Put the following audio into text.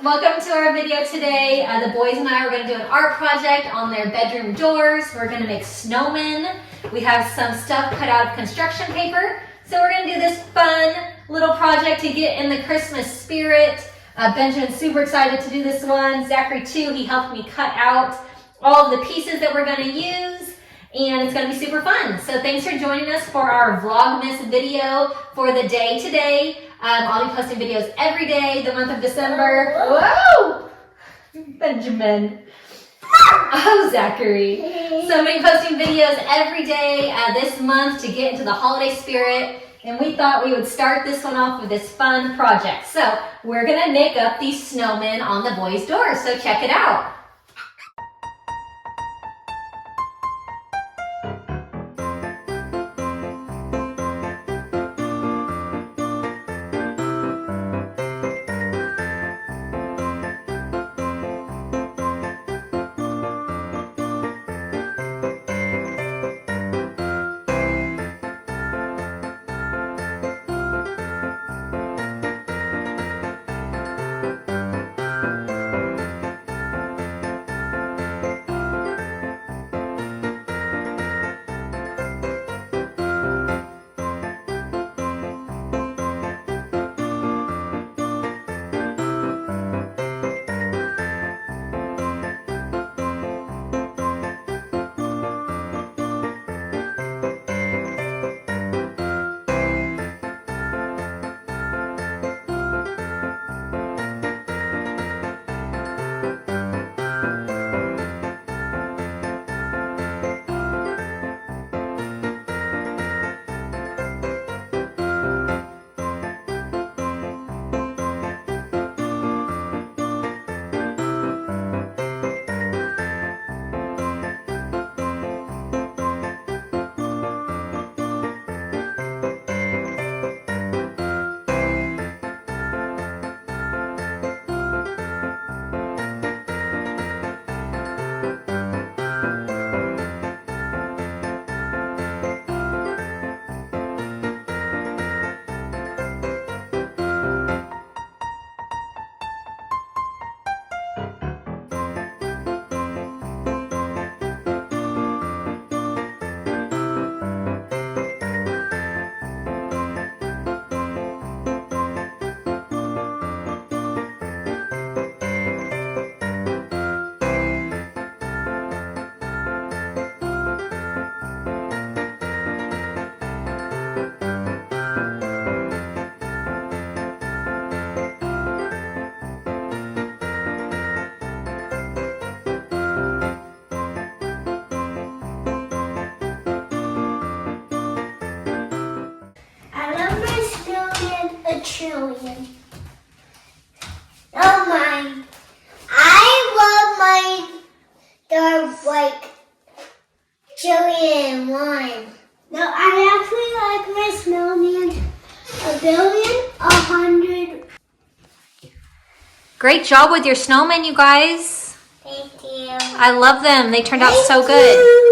Welcome to our video today. The boys and I are going to do an art project on their bedroom doors. We're going to make snowmen. We have some stuff cut out of construction paper. So we're going to do this fun little project to get in the Christmas spirit. Benjamin's super excited to do this one. Zachary too, he helped me cut out all of the pieces that we're going to use. And it's going to be super fun. So thanks for joining us for our Vlogmas video for the day today. I'll be posting videos every day the month of December. Whoa! Benjamin. Oh, Zachary. So I'm going to be posting videos every day this month to get into the holiday spirit. And we thought we would start this one off with this fun project. So we're going to make up these snowmen on the boys' doors. So check it out. Trillion. Oh my! I love my dog like Jillian one. No, I actually like my snowman 1,000,000,000,100. Great job with your snowmen, you guys. Thank you. I love them. They turned out so Thank good. you.